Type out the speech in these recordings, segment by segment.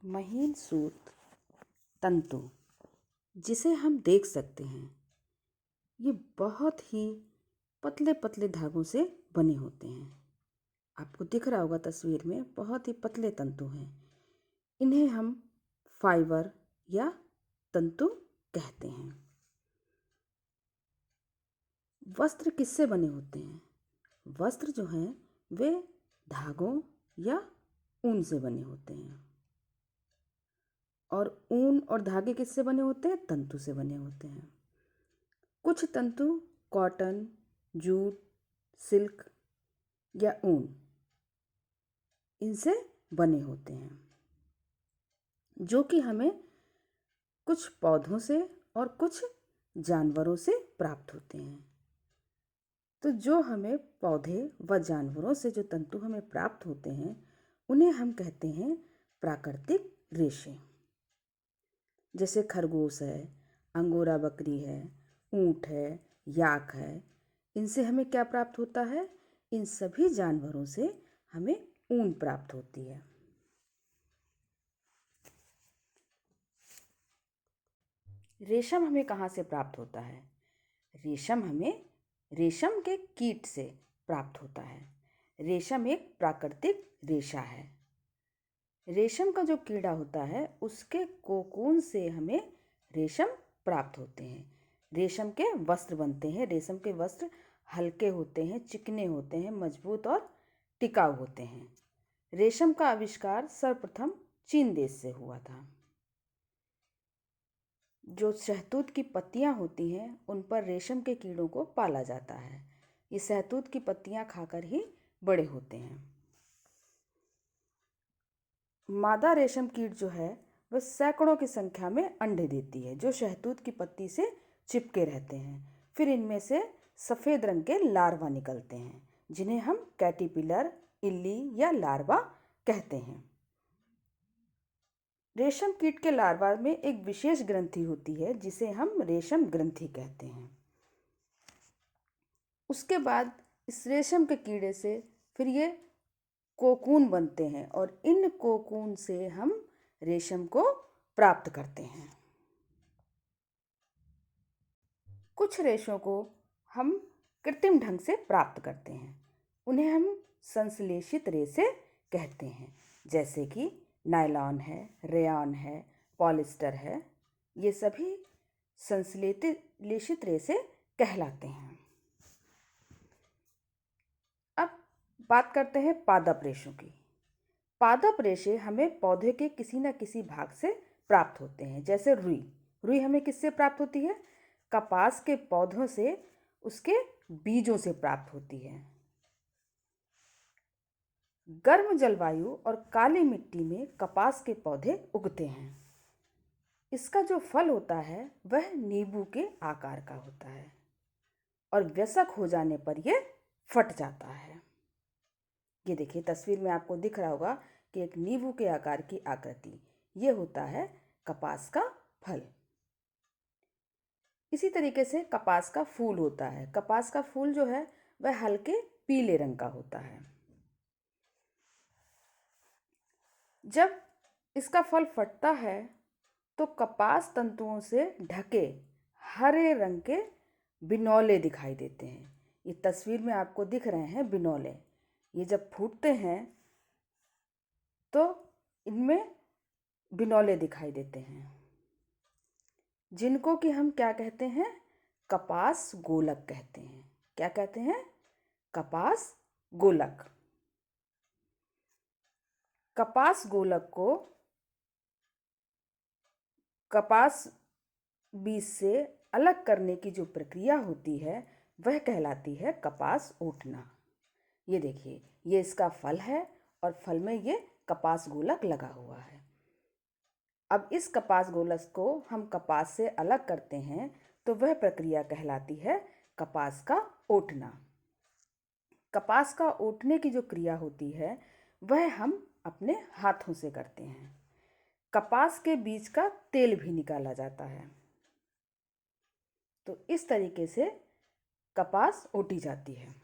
महीन सूत तंतु जिसे हम देख सकते हैं, ये बहुत ही पतले पतले धागों से बने होते हैं। आपको दिख रहा होगा तस्वीर में, बहुत ही पतले तंतु हैं। इन्हें हम फाइबर या तंतु कहते हैं। वस्त्र किससे बने होते हैं? वस्त्र जो हैं वे धागों या ऊन से बने होते हैं। और ऊन और धागे किससे बने होते हैं? तंतु से बने होते हैं। कुछ तंतु कॉटन, जूट, सिल्क या ऊन इनसे बने होते हैं, जो कि हमें कुछ पौधों से और कुछ जानवरों से प्राप्त होते हैं। तो जो हमें पौधे व जानवरों से जो तंतु हमें प्राप्त होते हैं, उन्हें हम कहते हैं प्राकृतिक रेशे। जैसे खरगोश है, अंगोरा बकरी है, ऊंट है, याक है, इनसे हमें क्या प्राप्त होता है? इन सभी जानवरों से हमें ऊन प्राप्त होती है। रेशम हमें कहाँ से प्राप्त होता है? रेशम हमें रेशम के कीट से प्राप्त होता है। रेशम एक प्राकृतिक रेशा है। रेशम का जो कीड़ा होता है, उसके कोकून से हमें रेशम प्राप्त होते हैं। रेशम के वस्त्र बनते हैं। रेशम के वस्त्र हल्के होते हैं, चिकने होते हैं, मजबूत और टिकाऊ होते हैं। रेशम का आविष्कार सर्वप्रथम चीन देश से हुआ था। जो शहतूत की पत्तियां होती हैं, उन पर रेशम के कीड़ों को पाला जाता है। ये शहतूत की पत्तियां खाकर ही बड़े होते हैं। मादा रेशम कीट जो है वह सैकड़ों की संख्या में अंडे देती है, जो शहतूत की पत्ती से चिपके रहते हैं। फिर इनमें से सफ़ेद रंग के लार्वा निकलते हैं, जिन्हें हम कैटरपिलर, इल्ली या लार्वा कहते हैं। रेशम कीट के लार्वा में एक विशेष ग्रंथि होती है, जिसे हम रेशम ग्रंथि कहते हैं। उसके बाद इस रेशम के कीड़े से फिर ये कोकून बनते हैं और इन कोकून से हम रेशम को प्राप्त करते हैं। कुछ रेशों को हम कृत्रिम ढंग से प्राप्त करते हैं, उन्हें हम संश्लेषित रेशे कहते हैं। जैसे कि नायलॉन है, रेयॉन है, पॉलिस्टर है, ये सभी संश्लेषित रेशे कहलाते हैं। अब बात करते हैं पादप रेशों की। पादप रेशे हमें पौधे के किसी न किसी भाग से प्राप्त होते हैं। जैसे रुई। रुई हमें किससे प्राप्त होती है? कपास के पौधों से, उसके बीजों से प्राप्त होती है। गर्म जलवायु और काली मिट्टी में कपास के पौधे उगते हैं। इसका जो फल होता है वह नींबू के आकार का होता है और वयस्क हो जाने पर यह फट जाता है। ये देखिए तस्वीर में आपको दिख रहा होगा कि एक नींबू के आकार की आकृति, ये होता है कपास का फल। इसी तरीके से कपास का फूल होता है। कपास का फूल जो है वह हल्के पीले रंग का होता है। जब इसका फल फटता है तो कपास तंतुओं से ढके हरे रंग के बिनौले दिखाई देते हैं। ये तस्वीर में आपको दिख रहे हैं बिनौले। ये जब फूटते हैं तो इनमें बिनौले दिखाई देते हैं, जिनको कि हम क्या कहते हैं? कपास गोलक कहते हैं। क्या कहते हैं? कपास गोलक। कपास गोलक को कपास बीज से अलग करने की जो प्रक्रिया होती है वह कहलाती है कपास ओटना। ये देखिए, ये इसका फल है और फल में ये कपास गोलक लगा हुआ है। अब इस कपास गोलक को हम कपास से अलग करते हैं तो वह प्रक्रिया कहलाती है कपास का ओटना। कपास का ओटने की जो क्रिया होती है वह हम अपने हाथों से करते हैं। कपास के बीज का तेल भी निकाला जाता है। तो इस तरीके से कपास ओटी जाती है।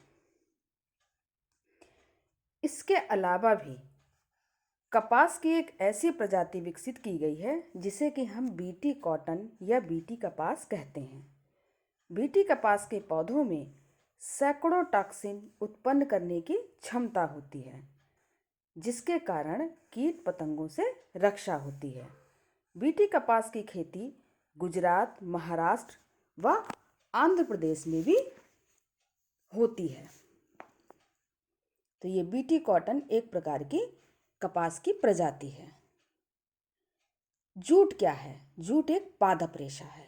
इसके अलावा भी कपास की एक ऐसी प्रजाति विकसित की गई है जिसे कि हम बीटी कॉटन या बीटी कपास कहते हैं। बीटी कपास के पौधों में सैकड़ों टॉक्सिन उत्पन्न करने की क्षमता होती है, जिसके कारण कीट पतंगों से रक्षा होती है। बीटी कपास की खेती गुजरात, महाराष्ट्र व आंध्र प्रदेश में भी होती है। तो ये बीटी कॉटन एक प्रकार की कपास की प्रजाति है। जूट क्या है? जूट एक पादप रेशा है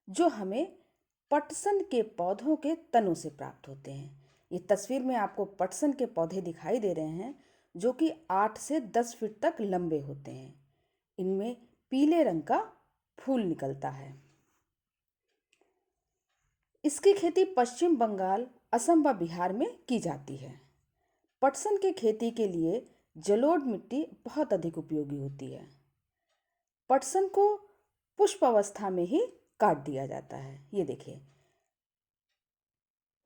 जो हमें पटसन के पौधों के तनों से प्राप्त होते हैं। ये तस्वीर में आपको पटसन के पौधे दिखाई दे रहे हैं जो कि 8 से 10 फीट तक लंबे होते हैं। इनमें पीले रंग का फूल निकलता है। इसकी खेती पश्चिम बंगाल, असम व बिहार में की जाती है। पटसन की खेती के लिए जलोढ़ मिट्टी बहुत अधिक उपयोगी होती है। पटसन को पुष्प अवस्था में ही काट दिया जाता है। ये देखिए,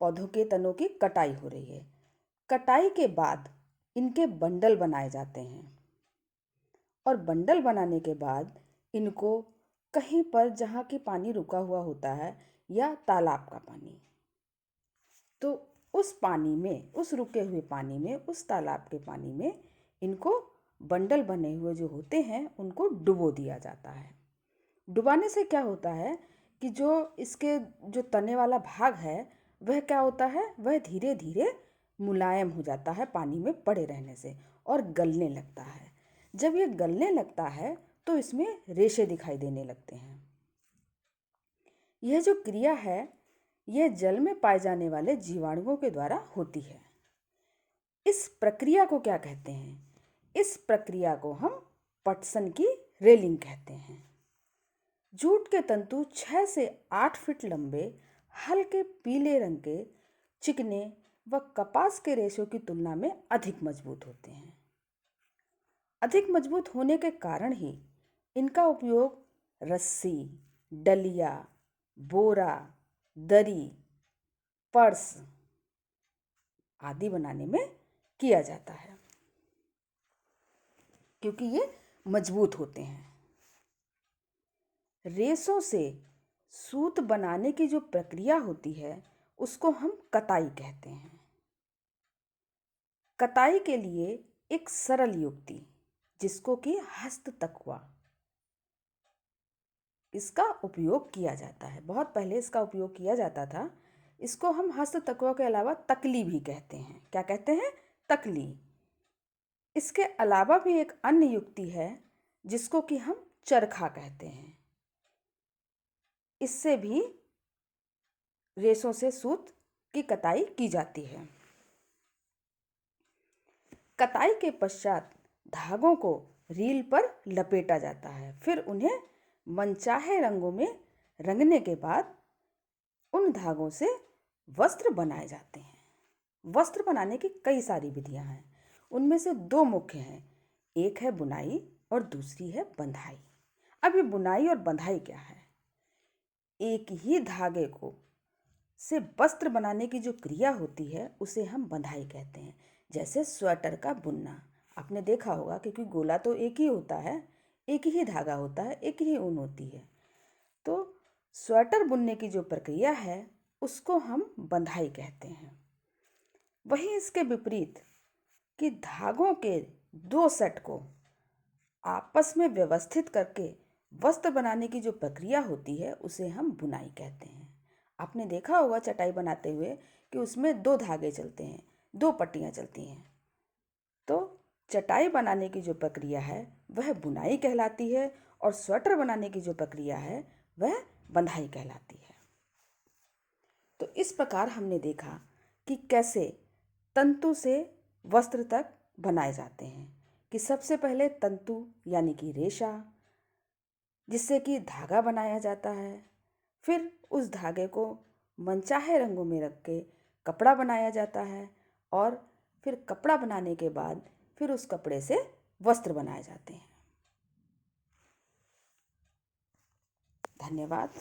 पौधों के तनों की कटाई हो रही है। कटाई के बाद इनके बंडल बनाए जाते हैं और बंडल बनाने के बाद इनको कहीं पर जहाँ की पानी रुका हुआ होता है या तालाब का पानी, तो उस पानी में, उस रुके हुए पानी में, उस तालाब के पानी में इनको बंडल बने हुए जो होते हैं उनको डुबो दिया जाता है। डुबाने से क्या होता है कि जो इसके जो तने वाला भाग है वह क्या होता है, वह धीरे धीरे मुलायम हो जाता है पानी में पड़े रहने से और गलने लगता है। जब ये गलने लगता है तो इसमें रेशे दिखाई देने लगते हैं। यह जो क्रिया है यह जल में पाए जाने वाले जीवाणुओं के द्वारा होती है। इस प्रक्रिया को क्या कहते हैं? इस प्रक्रिया को हम पटसन की रेलिंग कहते हैं। जूट के तंतु 6 से 8 फीट लंबे, हल्के पीले रंग के, चिकने व कपास के रेशों की तुलना में अधिक मजबूत होते हैं। अधिक मजबूत होने के कारण ही इनका उपयोग रस्सी, डलिया, बोरा, दरी, पर्स आदि बनाने में किया जाता है, क्योंकि ये मजबूत होते हैं। रेशों से सूत बनाने की जो प्रक्रिया होती है उसको हम कताई कहते हैं। कताई के लिए एक सरल युक्ति जिसको कि हस्त तकवा, इसका उपयोग किया जाता है। बहुत पहले इसका उपयोग किया जाता था। इसको हम हस्त तकवा के अलावा तकली भी कहते हैं। क्या कहते हैं? तकली। इसके अलावा भी एक अन्य युक्ति है जिसको कि हम चरखा कहते हैं। इससे भी रेशों से सूत की कताई की जाती है। कताई के पश्चात धागों को रील पर लपेटा जाता है। फिर उन्हें मनचाहे रंगों में रंगने के बाद उन धागों से वस्त्र बनाए जाते हैं। वस्त्र बनाने की कई सारी विधियां हैं। उनमें से 2 मुख्य हैं। एक है बुनाई और दूसरी है बंधाई। अब ये बुनाई और बंधाई क्या है? एक ही धागे को से वस्त्र बनाने की जो क्रिया होती है उसे हम बंधाई कहते हैं। जैसे स्वेटर का बुनना आपने देखा होगा, क्योंकि गोला तो एक ही होता है, एक ही धागा होता है, एक ही ऊन होती है। तो स्वेटर बुनने की जो प्रक्रिया है उसको हम बंधाई कहते हैं। वहीं इसके विपरीत कि धागों के 2 सेट को आपस में व्यवस्थित करके वस्त्र बनाने की जो प्रक्रिया होती है उसे हम बुनाई कहते हैं। आपने देखा होगा चटाई बनाते हुए कि उसमें 2 धागे चलते हैं, 2 पट्टियाँ चलती हैं। तो चटाई बनाने की जो प्रक्रिया है वह बुनाई कहलाती है और स्वेटर बनाने की जो प्रक्रिया है वह बंधाई कहलाती है। तो इस प्रकार हमने देखा कि कैसे तंतु से वस्त्र तक बनाए जाते हैं। कि सबसे पहले तंतु यानी कि रेशा, जिससे कि धागा बनाया जाता है। फिर उस धागे को मनचाहे रंगों में रख के कपड़ा बनाया जाता है और फिर कपड़ा बनाने के बाद फिर उस कपड़े से वस्त्र बनाए जाते हैं। धन्यवाद।